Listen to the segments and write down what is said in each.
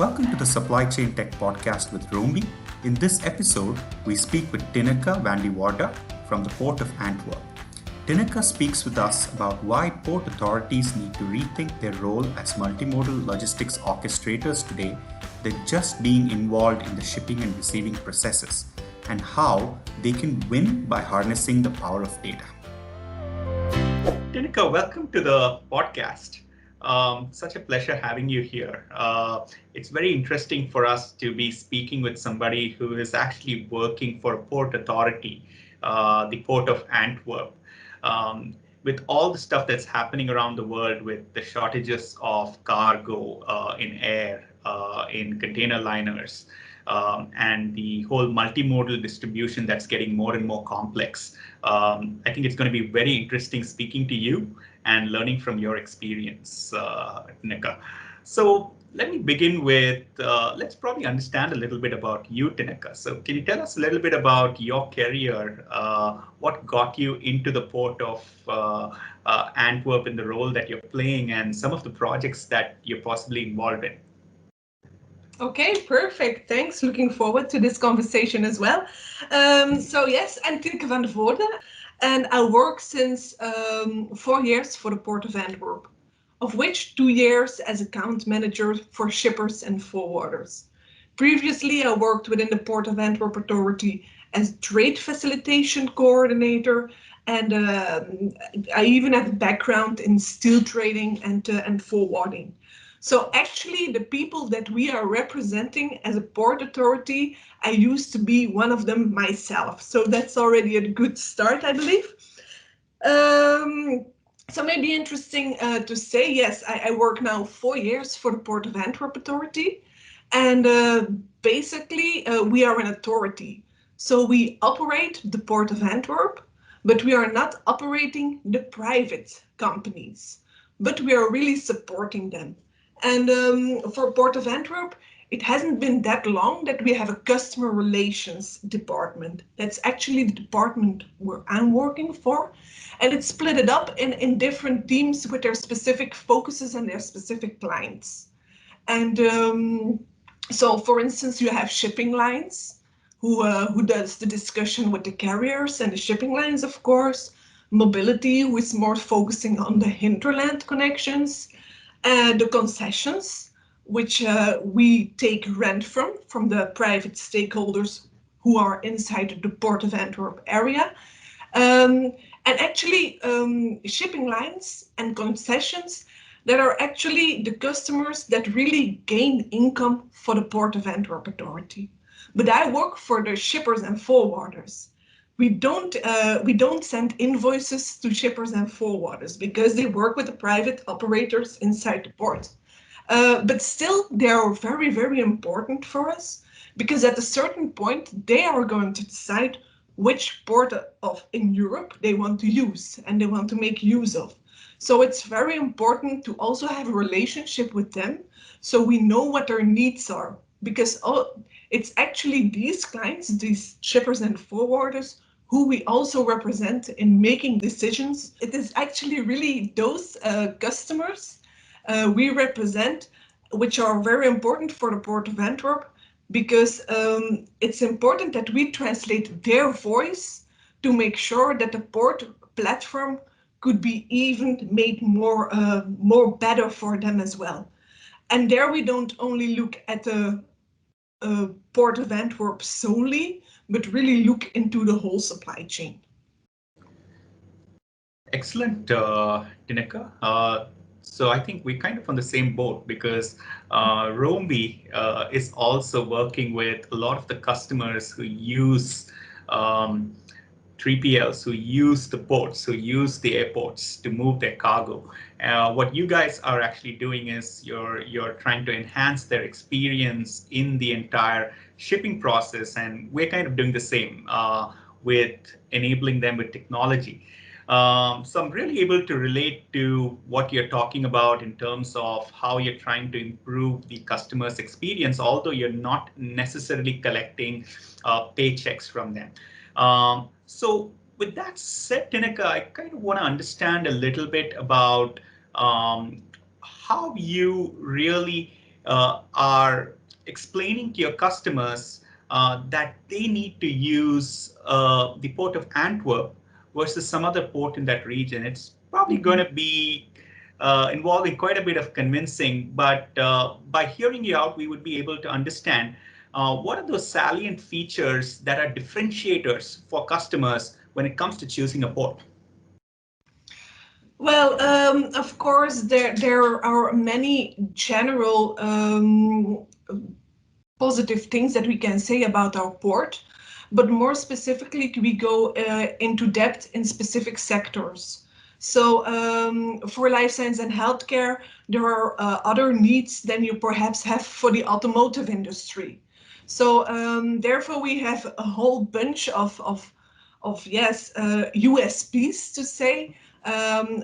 Welcome to the Supply Chain Tech Podcast with Romy. In this episode, we speak with Tineke Van de Voorde from the Port of Antwerp. Tineke speaks with us about why port authorities need to rethink their role as multimodal logistics orchestrators today than just being involved in the shipping and receiving processes, and how they can win by harnessing the power of data. Tineke, welcome to the podcast. Such a pleasure having you here. It's very interesting for us to be speaking with somebody who is actually working for a port authority, the Port of Antwerp. With all the stuff that's happening around the world with the shortages of cargo in air, in container liners, and the whole multimodal distribution that's getting more and more complex. I think it's going to be very interesting speaking to you and learning from your experience, Tineke. So let me begin with, let's probably understand a little bit about you, Tineke. So can you tell us a little bit about your career? What got you into the Port of Antwerp in the role that you're playing and some of the projects that you're possibly involved in? Okay, perfect. Thanks. Looking forward to this conversation as well. So yes, I'm Tineke Van de Voorde, and I work since 4 years for the Port of Antwerp, of which 2 years as account manager for shippers and forwarders. Previously, I worked within the Port of Antwerp Authority as trade facilitation coordinator, and I even have a background in steel trading and forwarding. So actually, the people that we are representing as a port authority, I used to be one of them myself. So that's already a good start, I believe. So maybe interesting to say, yes, I work now 4 years for the Port of Antwerp Authority. And basically, we are an authority. So we operate the Port of Antwerp, but we are not operating the private companies, but we are really supporting them. And for Port of Antwerp, it hasn't been that long that we have a customer relations department. That's actually the department where I'm working for. And it's split it up in different teams with their specific focuses and their specific clients. And so, for instance, you have shipping lines, who does the discussion with the carriers and the shipping lines, of course. Mobility, who is more focusing on the hinterland connections. The concessions, which we take rent from the private stakeholders who are inside the Port of Antwerp area. And actually, shipping lines and concessions that are actually the customers that really gain income for the Port of Antwerp Authority. But I work for the shippers and forwarders. We don't send invoices to shippers and forwarders because they work with the private operators inside the port. But still, they are very, very important for us because at a certain point, they are going to decide which port in Europe they want to use and they want to make use of. So it's very important to also have a relationship with them so we know what their needs are, because it's actually these clients, these shippers and forwarders, who we also represent in making decisions. It is actually really those customers we represent, which are very important for the Port of Antwerp, because it's important that we translate their voice to make sure that the port platform could be even made more better for them as well. And there we don't only look at the Port of Antwerp solely, but really look into the whole supply chain. Excellent, Tineke. So I think we're kind of on the same boat because Romy is also working with a lot of the customers who use 3PLs, who use the ports, who use the airports to move their cargo. What you guys are actually doing is you're trying to enhance their experience in the entire shipping process, and we're kind of doing the same with enabling them with technology. So I'm really able to relate to what you're talking about in terms of how you're trying to improve the customer's experience, although you're not necessarily collecting paychecks from them. So with that said, Tineke, I kind of want to understand a little bit about how you really are explaining to your customers that they need to use the Port of Antwerp versus some other port in that region, it's probably going to be involving quite a bit of convincing. But by hearing you out, we would be able to understand what are those salient features that are differentiators for customers when it comes to choosing a port. Well, of course, there are many general positive things that we can say about our port, but more specifically, we go into depth in specific sectors. So for life science and healthcare, there are other needs than you perhaps have for the automotive industry. So therefore, we have a whole bunch of yes, USPs to say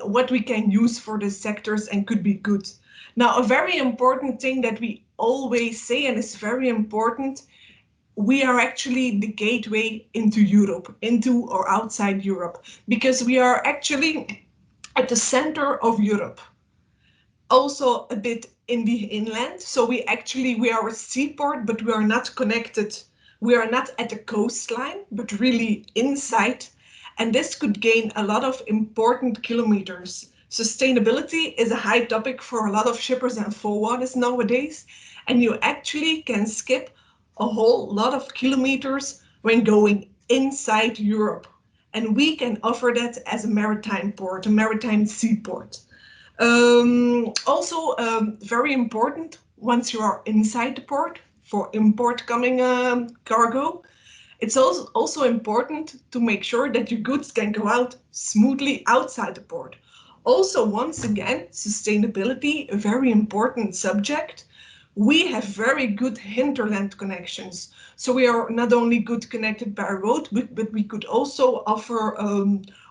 what we can use for the sectors and could be good. Now, a very important thing that we always say, and it's very important, we are actually the gateway into Europe, into or outside Europe, because we are actually at the center of Europe. Also a bit in the inland. So we are a seaport, but we are not connected. We are not at the coastline, but really inside. And this could gain a lot of important kilometers. Sustainability is a high topic for a lot of shippers and forwarders nowadays. And you actually can skip a whole lot of kilometers when going inside Europe. And we can offer that as a maritime port, a maritime seaport. Also, very important once you are inside the port for import coming cargo, it's also important to make sure that your goods can go out smoothly outside the port. Also, once again, sustainability, a very important subject. We have very good hinterland connections. So we are not only good connected by road, but we could also offer,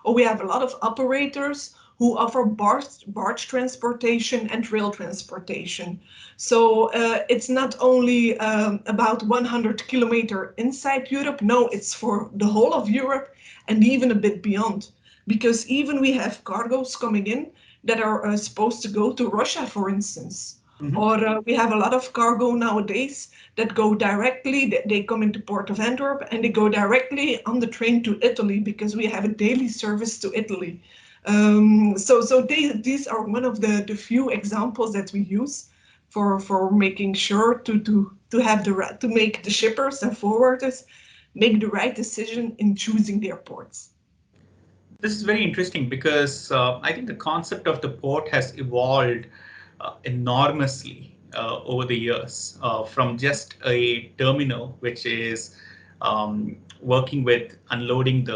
or we have a lot of operators who offer barge transportation and rail transportation. So it's not only about 100-kilometer inside Europe. No, it's for the whole of Europe and even a bit beyond. Because even we have cargoes coming in that are supposed to go to Russia, for instance. Or we have a lot of cargo nowadays that go directly, they come into Port of Antwerp and they go directly on the train to Italy because we have a daily service to Italy. These are one of the few examples that we use for making sure to make the shippers and forwarders make the right decision in choosing their ports. This is very interesting because I think the concept of the port has evolved enormously over the years from just a terminal, which is working with unloading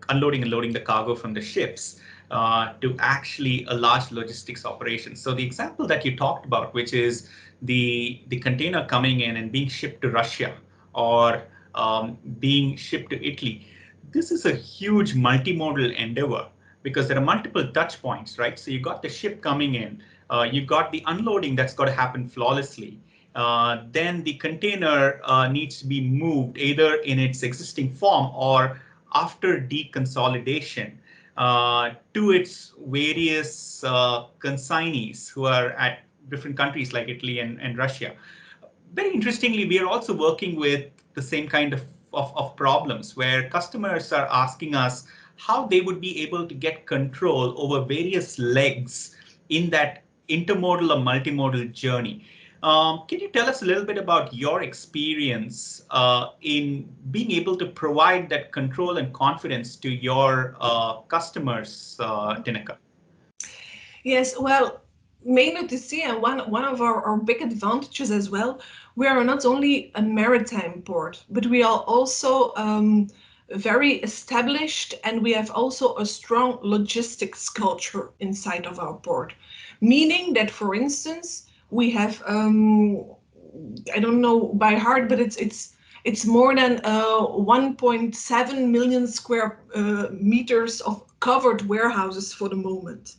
unloading and loading the cargo from the ships to actually a large logistics operation. So the example that you talked about, which is the container coming in and being shipped to Russia or being shipped to Italy, this is a huge multimodal endeavor because there are multiple touch points, right? So you got the ship coming in, you got the unloading that's got to happen flawlessly. Then the container needs to be moved either in its existing form or after deconsolidation to its various consignees who are at different countries like Italy and Russia. Very interestingly, we are also working with the same kind of problems where customers are asking us how they would be able to get control over various legs in that intermodal or multimodal journey. Can you tell us a little bit about your experience in being able to provide that control and confidence to your customers, Tineke? Yes, well, mainly to see, and one of our big advantages as well, we are not only a maritime port, but we are also very established and we have also a strong logistics culture inside of our port. Meaning that, for instance, we have, I don't know by heart, but it's more than 1.7 million square meters of covered warehouses for the moment.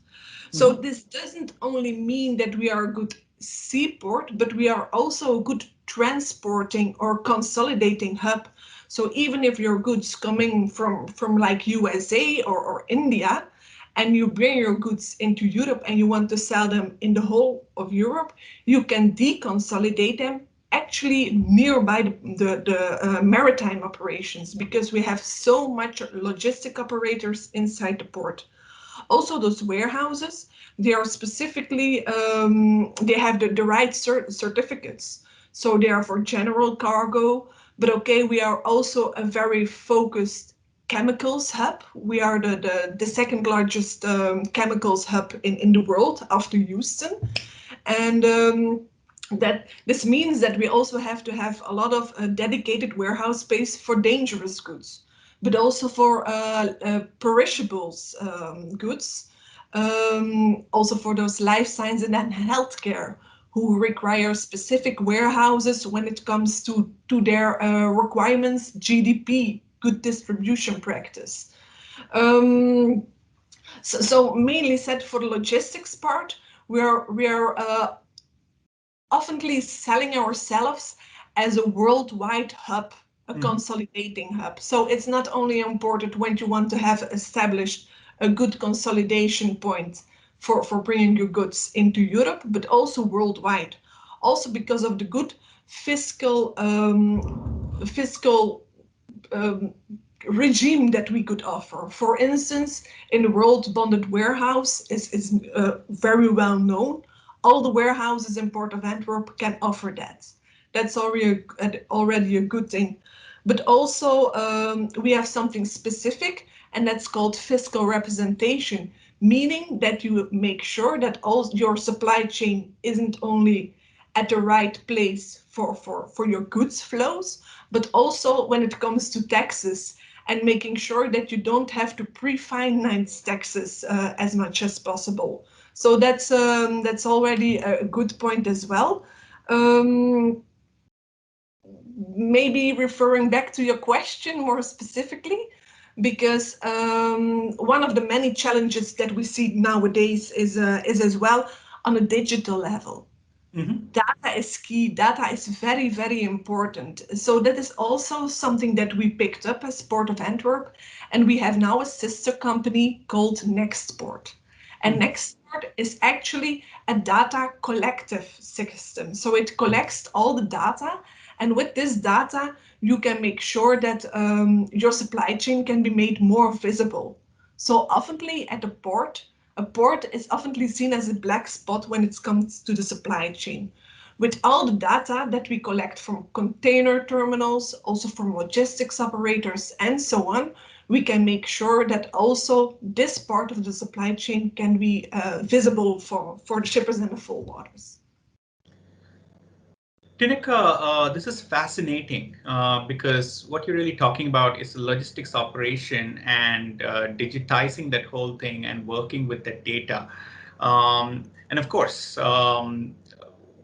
So this doesn't only mean that we are a good seaport, but we are also a good transporting or consolidating hub. So even if your goods coming from like USA or India, and you bring your goods into Europe and you want to sell them in the whole of Europe, you can deconsolidate them actually nearby the maritime operations, because we have so much logistic operators inside the port. Also, those warehouses, they are specifically, they have the right certificates. So they are for general cargo. But okay, we are also a very focused chemicals hub. We are the second largest chemicals hub in the world after Houston. And that this means that we also have to have a lot of dedicated warehouse space for dangerous goods, but also for perishables goods, also for those life science and then healthcare, who require specific warehouses when it comes to their requirements, GDP, good distribution practice. Um, so mainly said for the logistics part, we are oftenly selling ourselves as a worldwide hub, a consolidating hub. So it's not only important when you want to have established a good consolidation point for bringing your goods into Europe, but also worldwide. Also because of the good fiscal regime that we could offer. For instance, in the World Bonded Warehouse is very well known. All the warehouses in Port of Antwerp can offer that. That's already a good thing. But also we have something specific, and that's called fiscal representation, meaning that you make sure that all your supply chain isn't only at the right place for your goods flows, but also when it comes to taxes, and making sure that you don't have to pre-finance taxes as much as possible. So that's already a good point as well. Um, Maybe referring back to your question more specifically, because one of the many challenges that we see nowadays is as well on a digital level. Data is key. Data is very, very important. So that is also something that we picked up as Port of Antwerp, and we have now a sister company called Nextport. And Nextport is actually a data collective system. So it collects all the data, and with this data, you can make sure that your supply chain can be made more visible. So oftenly at a port is often seen as a black spot when it comes to the supply chain. With all the data that we collect from container terminals, also from logistics operators, and so on, we can make sure that also this part of the supply chain can be visible for the shippers and the forwarders. Tineke, this is fascinating because what you're really talking about is the logistics operation and digitizing that whole thing and working with the data. And of course,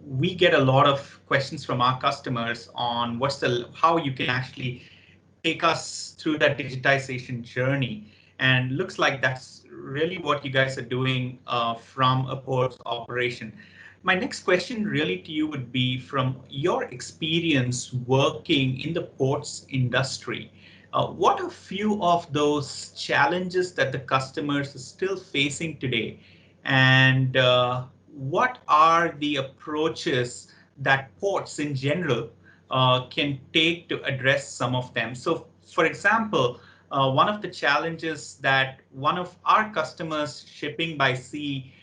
we get a lot of questions from our customers on how you can actually take us through that digitization journey. And looks like that's really what you guys are doing from a port's operation. My next question really to you would be, from your experience working in the ports industry, what are few of those challenges that the customers are still facing today? And what are the approaches that ports in general can take to address some of them? So, for example, one of the challenges that one of our customers shipping by sea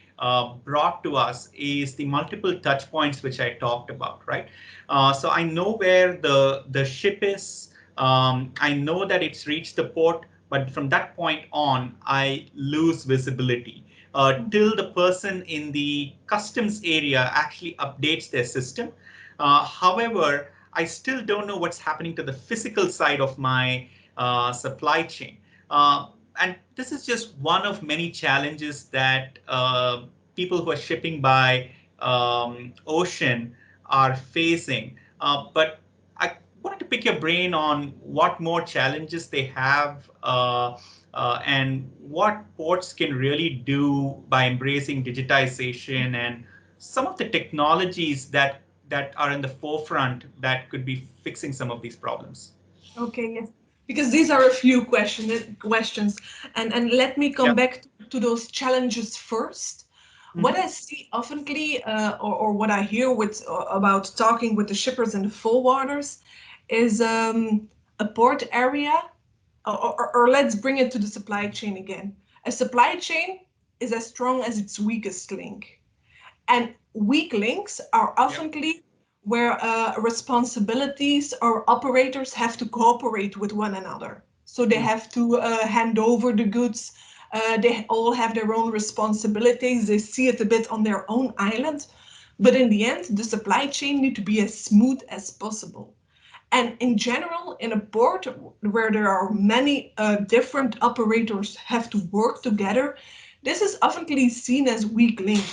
brought to us is the multiple touch points, which I talked about, right? So I know where the ship is. I know that it's reached the port, but from that point on, I lose visibility till the person in the customs area actually updates their system. However, I still don't know what's happening to the physical side of my supply chain. And this is just one of many challenges that people who are shipping by ocean are facing. But I wanted to pick your brain on what more challenges they have and what ports can really do by embracing digitization and some of the technologies that are in the forefront that could be fixing some of these problems. Okay, yes. because these are a few questions, and let me come Yeah. back to those challenges first. What I Hmm. see oftenly, or what I hear with about talking with the shippers and the forwarders, is a port area, or let's bring it to the supply chain again. A supply chain is as strong as its weakest link. And weak links are Yeah. oftenly where responsibilities or operators have to cooperate with one another. So they Mm. have to hand over the goods. They all have their own responsibilities. They see it a bit on their own island. But in the end, the supply chain need to be as smooth as possible. And in general, in a port where there are many different operators have to work together, this is often seen as weak link.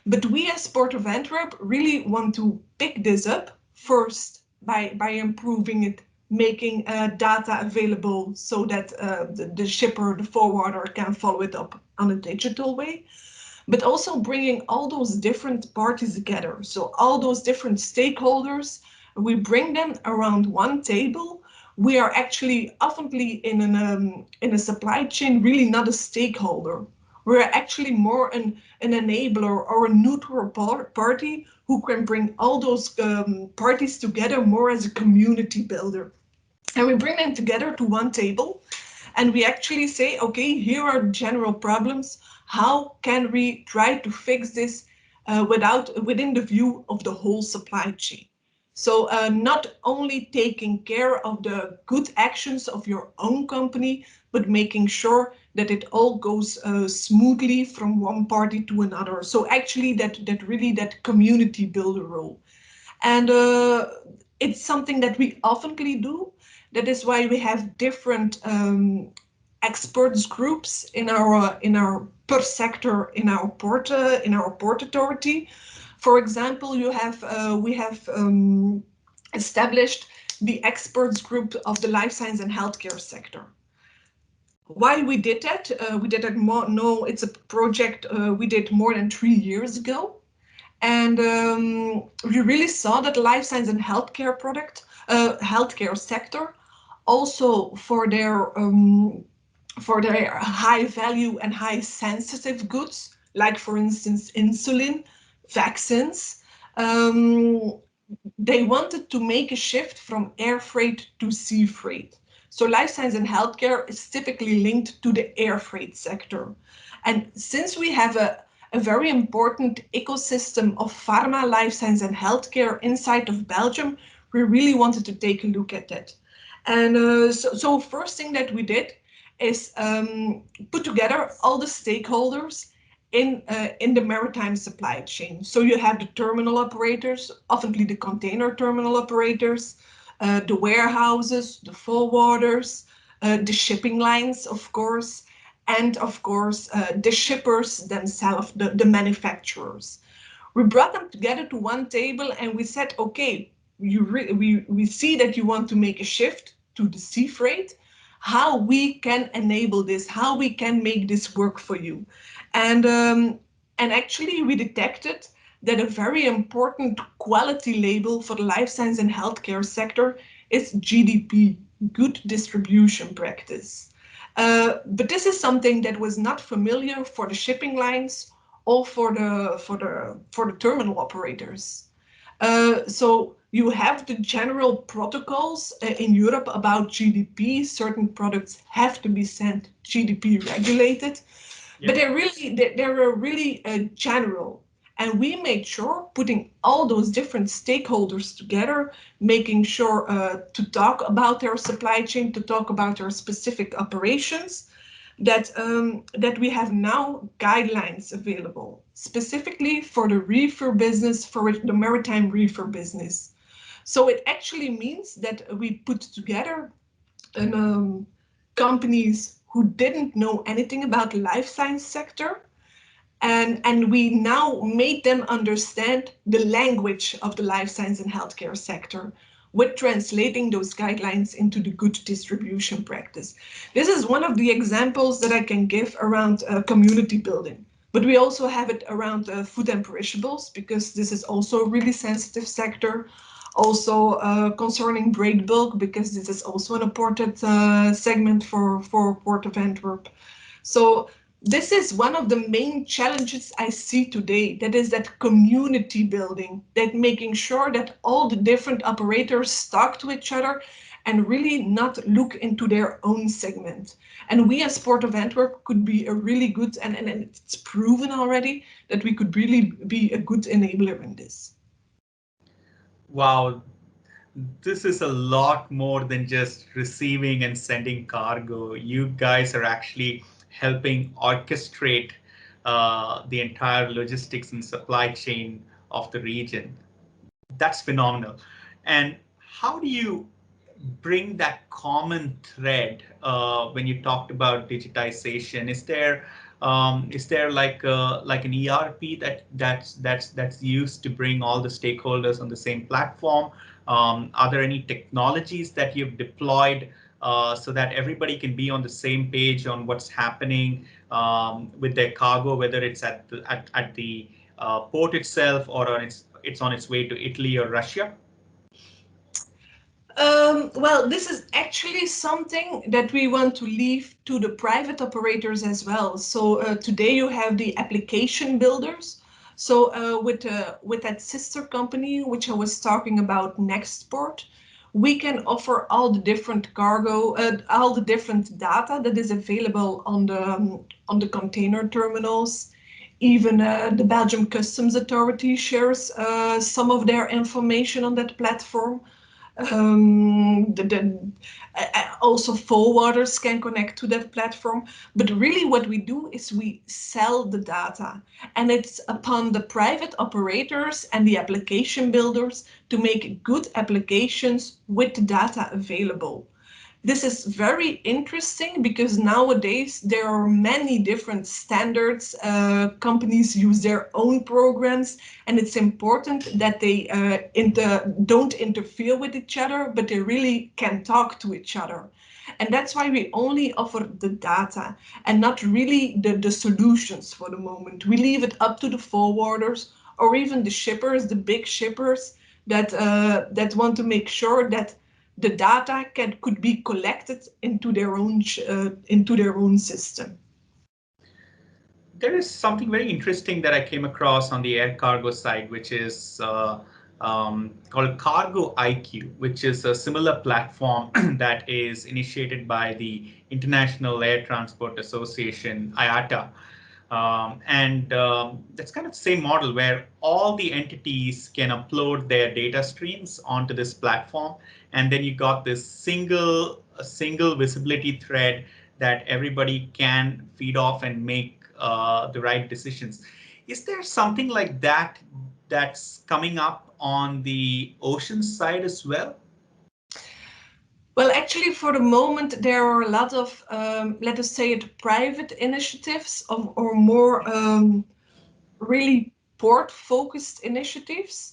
But we as Port of Antwerp really want to pick this up first by improving it, making data available so that the shipper, the forwarder can follow it up on a digital way, but also bringing all those different parties together. So all those different stakeholders, we bring them around one table. We are actually oftenly in a supply chain really not a stakeholder. We're actually more an enabler or a neutral party who can bring all those parties together more as a community builder. And we bring them together to one table and we actually say, okay, here are general problems. How can we try to fix this within the view of the whole supply chain? So not only taking care of the good actions of your own company, but making sure that it all goes smoothly from one party to another. So actually that community builder role. And it's something that we oftenly do. That is why we have different experts groups in our per sector in our port authority. For example, we have established the experts group of the life science and healthcare sector. Why we did that? We did that more. No, it's a project we did more than 3 years ago, and we really saw that life science and healthcare sector, also for their high value and high sensitive goods, like for instance insulin, vaccines. Um, they wanted to make a shift from air freight to sea freight. So life science and healthcare is typically linked to the air freight sector. And since we have a very important ecosystem of pharma, life science and healthcare inside of Belgium, we really wanted to take a look at that. And so first thing that we did is put together all the stakeholders in the maritime supply chain. So you have the terminal operators, often the container terminal operators, the warehouses, the forwarders, the shipping lines, of course, and of course the shippers themselves, the manufacturers. We brought them together to one table and we said, okay, we see that you want to make a shift to the sea freight, how we can enable this, how we can make this work for you. And, um, and actually we detected that a very important quality label for the life science and healthcare sector is GDP, good distribution practice. But this is something that was not familiar for the shipping lines or for the terminal operators. So you have the general protocols in Europe about GDP. Certain products have to be sent GDP regulated, but Yeah. they're really general. And we made sure putting all those different stakeholders together, making sure to talk about their supply chain, to talk about their specific operations, that we have now guidelines available specifically for the reefer business, for the maritime reefer business. So it actually means that we put together companies who didn't know anything about the life science sector, and we now made them understand the language of the life science and healthcare sector with translating those guidelines into the good distribution practice. This is one of the examples that I can give around community building. But we also have it around food and perishables, because this is also a really sensitive sector, Also concerning break bulk, because this is also an important segment for Port of Antwerp. So this is one of the main challenges I see today. That is that community building, that making sure that all the different operators talk to each other and really not look into their own segment. And we as Port of Antwerp could be a really good, and it's proven already that we could really be a good enabler in this. Wow, this is a lot more than just receiving and sending cargo. You guys are actually helping orchestrate the entire logistics and supply chain of the region. That's phenomenal. And how do you bring that common thread when you talked about digitization? Is there like an ERP that's used to bring all the stakeholders on the same platform? Are there any technologies that you've deployed so that everybody can be on the same page on what's happening with their cargo, whether it's at the port itself or it's on its way to Italy or Russia? Well, this is actually something that we want to leave to the private operators as well. So today you have the application builders. So with that sister company, which I was talking about, Nextport, we can offer all the different cargo, all the different data that is available on the container terminals. Even the Belgium Customs Authority shares some of their information on that platform. Also forwarders can connect to that platform, but really what we do is we sell the data, and it's upon the private operators and the application builders to make good applications with the data available. This is very interesting because nowadays there are many different standards. Companies use their own programs, and it's important that they don't interfere with each other, but they really can talk to each other. And that's why we only offer the data and not really the solutions for the moment. We leave it up to the forwarders or even the shippers, the big shippers that want to make sure that the data could be collected into their own system. There is something very interesting that I came across on the air cargo side, which is called Cargo IQ, which is a similar platform that is initiated by the International Air Transport Association, IATA. And that's kind of the same model where all the entities can upload their data streams onto this platform. And then you got this a single visibility thread that everybody can feed off and make the right decisions. Is there something like that that's coming up on the ocean side as well? Well, actually, for the moment, there are a lot of, let us say it, private initiatives or more really port-focused initiatives.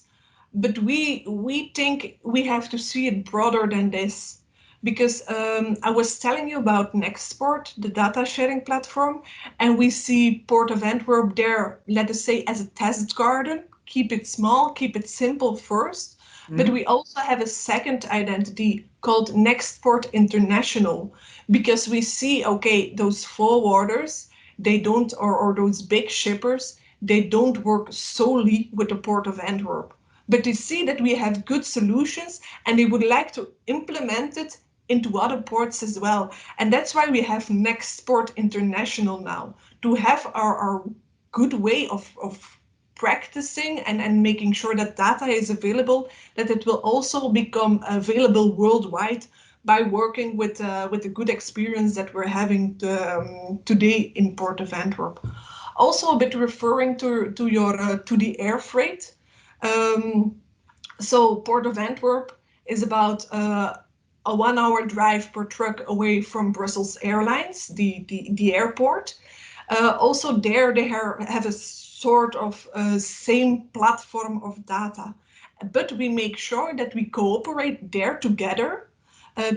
But we think we have to see it broader than this. Because I was telling you about Nextport, the data sharing platform, and we see Port of Antwerp there, let us say, as a test garden. Keep it small, keep it simple first. But we also have a second identity called Nextport International, because we see, okay, those forwarders, they don't, or those big shippers, they don't work solely with the Port of Antwerp, but they see that we have good solutions and they would like to implement it into other ports as well. And that's why we have Nextport International now, to have our good way of practicing and making sure that data is available, that it will also become available worldwide by working with the good experience that we're having today in Port of Antwerp. Also a bit referring to your to the air freight. Um, so Port of Antwerp is about a 1 hour drive per truck away from Brussels Airlines, the airport. Also there they have a sort of same platform of data, but we make sure that we cooperate there together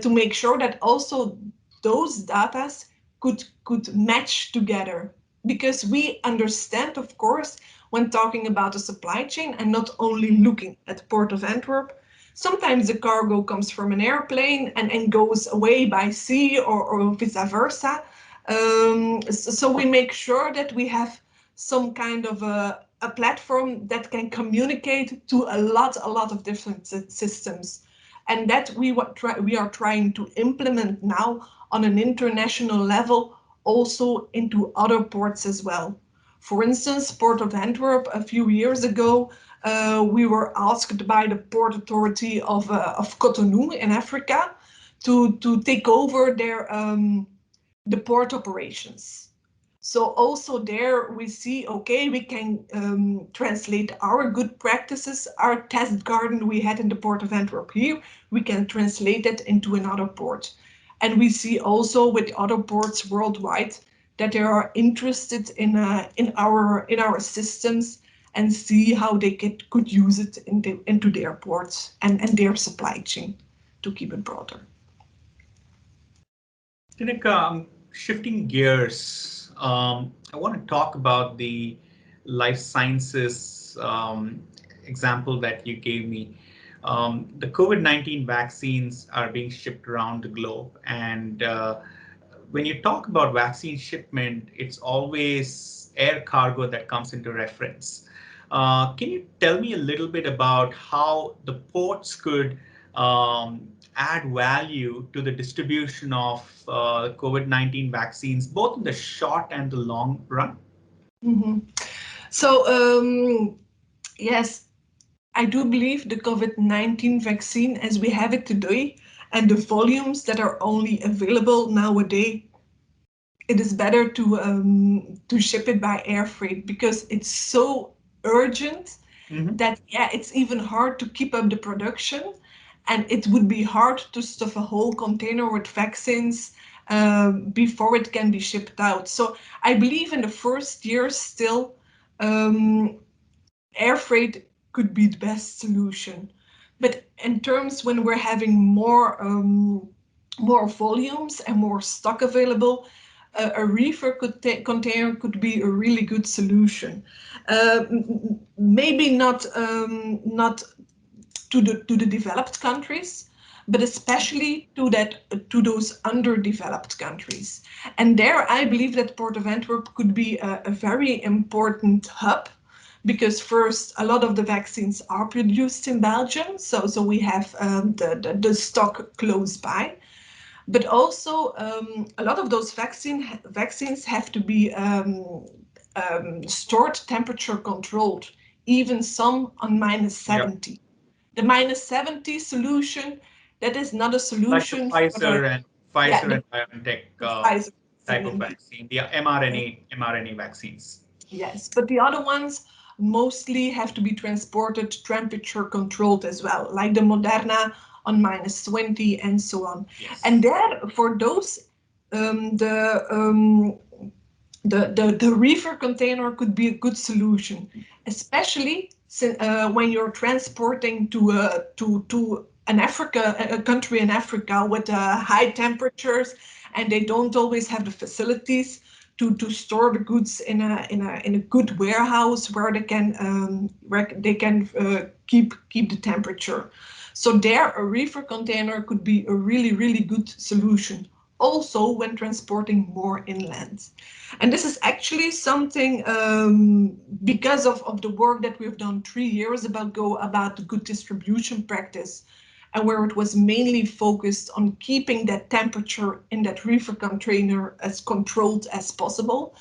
to make sure that also those datas could match together, because we understand, of course, when talking about the supply chain and not only looking at Port of Antwerp, Sometimes the cargo comes from an airplane and goes away by sea or vice versa. So we make sure that we have some kind of a platform that can communicate to a lot of different systems. And that we are trying to implement now on an international level, also into other ports as well. For instance, Port of Antwerp a few years ago, we were asked by the Port Authority of Cotonou in Africa to take over the port operations. So also there we see, okay, we can translate our good practices, our test garden we had in the Port of Antwerp here, we can translate it into another port. And we see also with other ports worldwide that they are interested in our systems and see how they could use it into their ports and their supply chain to keep it broader. Tineke, shifting gears, I want to talk about the life sciences example that you gave me. The COVID-19 vaccines are being shipped around the globe. And when you talk about vaccine shipment, it's always air cargo that comes into reference. Can you tell me a little bit about how the ports could add value to the distribution of COVID-19 vaccines, both in the short and the long run? Mm-hmm. So, yes, I do believe the COVID-19 vaccine as we have it today and the volumes that are only available nowadays, it is better to ship it by air freight because it's so urgent that it's even hard to keep up the production, and it would be hard to stuff a whole container with vaccines before it can be shipped out. So I believe in the first year still air freight could be the best solution. But in terms when we're having more volumes and more stock available, a reefer container could be a really good solution. Maybe not to the developed countries, but especially to those underdeveloped countries. And there, I believe that Port of Antwerp could be a very important hub because first, a lot of the vaccines are produced in Belgium, so we have the stock close by. But also, a lot of those vaccines have to be stored temperature controlled, even some on -70. Yep. The -70 solution, that is not a Like the solution for Pfizer and yeah, Pfizer and BioNTech Pfizer type of indeed. vaccine, the mRNA vaccines. Yes, but the other ones mostly have to be transported temperature controlled as well, like the Moderna on -20 and so on. Yes. And there, for those, the reefer container could be a good solution, especially when you're transporting to a country in Africa with high temperatures, and they don't always have the facilities to store the goods in a good warehouse where they can keep the temperature. So there, a reefer container could be a really good solution. Also, when transporting more inland. And this is actually something because of the work that we've done 3 years ago about the good distribution practice, and where it was mainly focused on keeping that temperature in that reefer container as controlled as possible.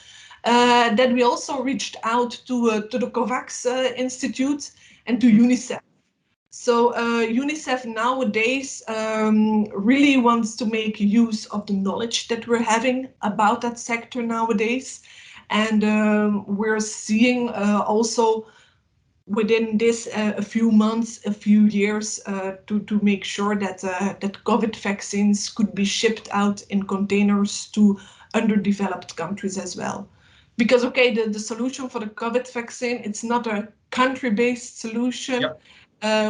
That we also reached out to the COVAX Institute and to UNICEF. So UNICEF nowadays really wants to make use of the knowledge that we're having about that sector nowadays. And we're seeing also within this a few months, a few years to make sure that COVID vaccines could be shipped out in containers to underdeveloped countries as well. Because, okay, the solution for the COVID vaccine, it's not a country-based solution. Yep.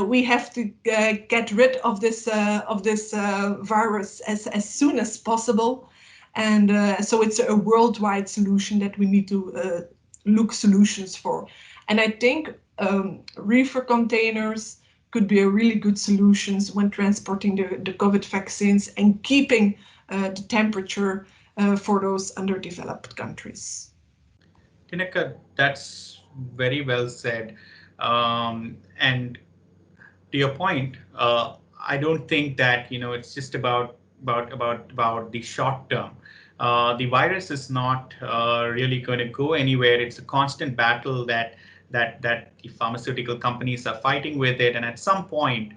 We have to get rid of this virus as soon as possible. And so it's a worldwide solution that we need to look solutions for. And I think reefer containers could be a really good solution when transporting the COVID vaccines and keeping the temperature for those underdeveloped countries. Tineke, that's very well said. And to your point, I don't think that it's just about the short term. The virus is not really going to go anywhere. It's a constant battle that the pharmaceutical companies are fighting with it, and at some point,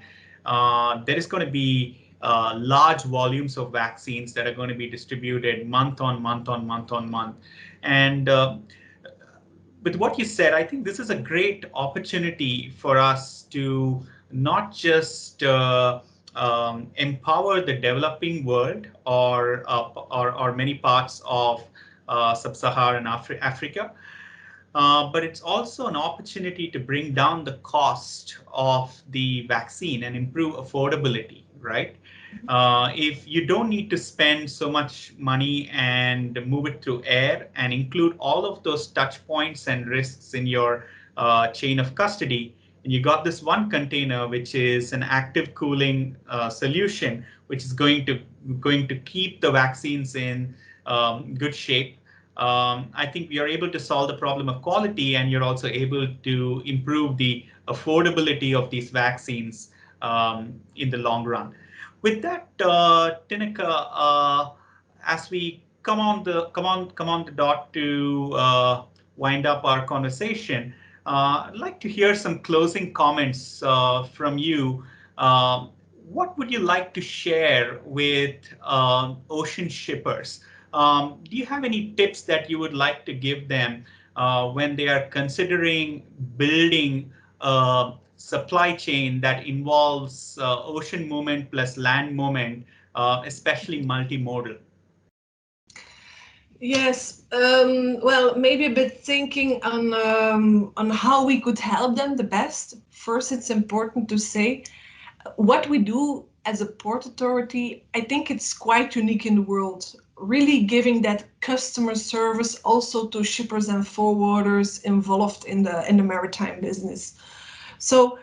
there is going to be large volumes of vaccines that are going to be distributed month on month on month on month, and with what you said, I think this is a great opportunity for us to not just empower the developing world or many parts of sub-Saharan Africa, but it's also an opportunity to bring down the cost of the vaccine and improve affordability, right? If you don't need to spend so much money and move it through air and include all of those touch points and risks in your chain of custody, and you got this one container, which is an active cooling solution, which is going to keep the vaccines in good shape. I think we are able to solve the problem of quality, and you're also able to improve the affordability of these vaccines in the long run. With that, Tineke, as we come on the dot to wind up our conversation, I'd like to hear some closing comments from you. What would you like to share with ocean shippers? Do you have any tips that you would like to give them when they are considering building a supply chain that involves ocean movement plus land movement, especially multimodal? Yes, well, maybe a bit thinking on how we could help them the best. First, it's important to say what we do as a port authority. I think it's quite unique in the world, really giving that customer service also to shippers and forwarders involved in the maritime business. So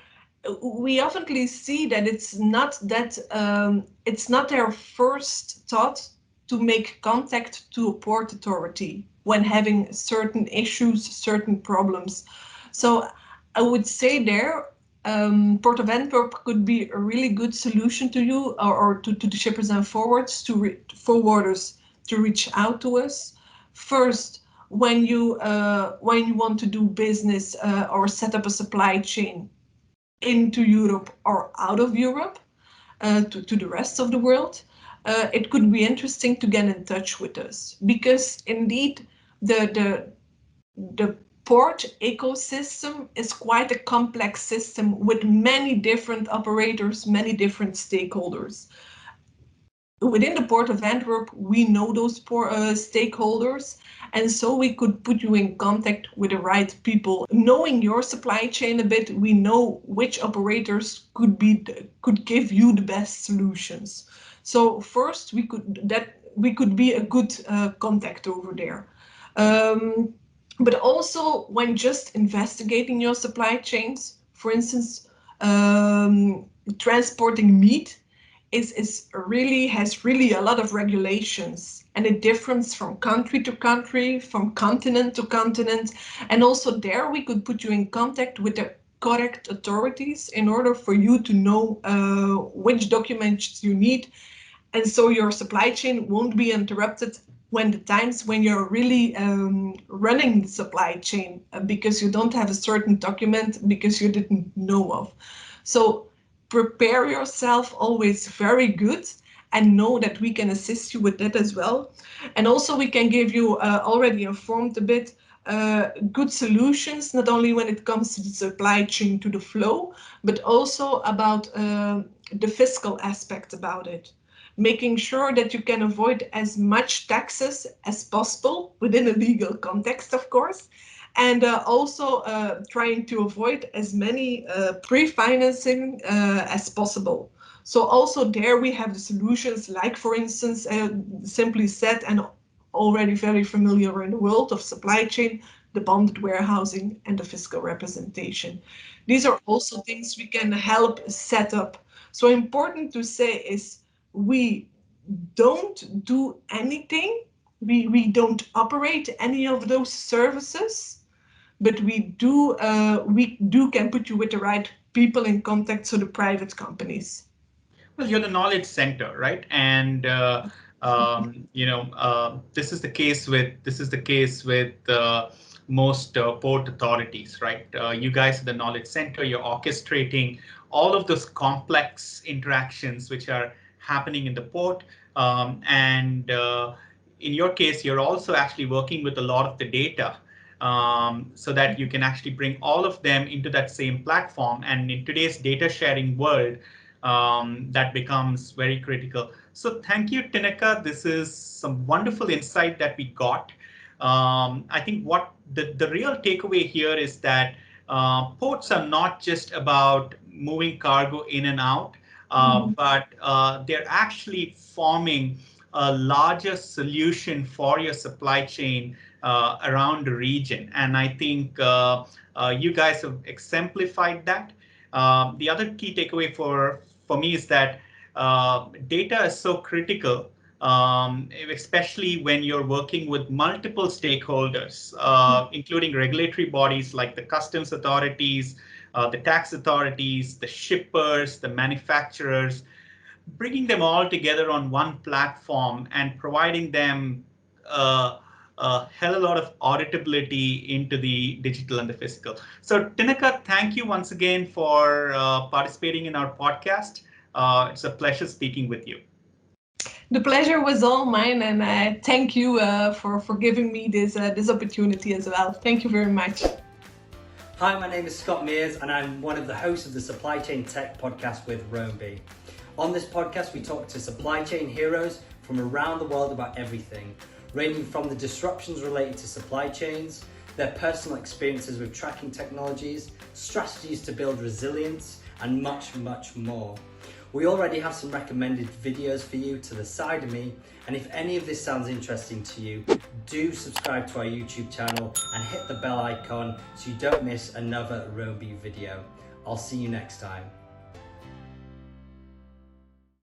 we often see that it's not their first thought to make contact to a port authority when having certain issues, certain problems. So I would say there, Port of Antwerp could be a really good solution to you, or to the shippers and forwarders to reach out to us. First, when you want to do business or set up a supply chain into Europe or out of Europe to the rest of the world, it could be interesting to get in touch with us, because indeed the port ecosystem is quite a complex system with many different operators, many different stakeholders. Within the Port of Antwerp, we know those stakeholders, and so we could put you in contact with the right people. Knowing your supply chain a bit, we know which operators could give you the best solutions. So first, we could be a good contact over there. But also, when just investigating your supply chains, for instance, transporting meat has really a lot of regulations, and it differs from country to country, from continent to continent. And also there we could put you in contact with the correct authorities in order for you to know which documents you need, and so your supply chain won't be interrupted when the times when you're really running the supply chain because you don't have a certain document because you didn't know of. So prepare yourself always very good, and know that we can assist you with that as well. And also we can give you already informed a bit good solutions, not only when it comes to the supply chain, to the flow, but also about the fiscal aspect about it, making sure that you can avoid as much taxes as possible within a legal context, of course, and also trying to avoid as many pre-financing as possible. So also there we have the solutions, like for instance, simply said, and already very familiar in the world of supply chain, the bonded warehousing, and the fiscal representation. These are also things we can help set up. So important to say is we don't do anything. We don't operate any of those services, but we do can put you with the right people in contact, so the private companies. Well, you're the knowledge center, right? And this is the case with most port authorities, right? You guys are the knowledge center. You're orchestrating all of those complex interactions which are happening in the port, and in your case, you're also actually working with a lot of the data. So that you can actually bring all of them into that same platform. And in today's data sharing world, that becomes very critical. So thank you, Tineke. This is some wonderful insight that we got. I think what the real takeaway here is that ports are not just about moving cargo in and out, but they're actually forming a larger solution for your supply chain around the region. And I think you guys have exemplified that. The other key takeaway for me is that data is so critical, especially when you're working with multiple stakeholders, including regulatory bodies like the customs authorities, the tax authorities, the shippers, the manufacturers, bringing them all together on one platform and providing them a hell of a lot of auditability into the digital and the physical. So, Tineke, thank you once again for participating in our podcast. It's a pleasure speaking with you. The pleasure was all mine, and I thank you for giving me this opportunity as well. Thank you very much. Hi, my name is Scott Mears, and I'm one of the hosts of the Supply Chain Tech podcast with Roamby. On this podcast, we talk to supply chain heroes from around the world about everything, ranging from the disruptions related to supply chains, their personal experiences with tracking technologies, strategies to build resilience, and much, much more. We already have some recommended videos for you to the side of me, and if any of this sounds interesting to you, do subscribe to our YouTube channel and hit the bell icon so you don't miss another Roamby video. I'll see you next time.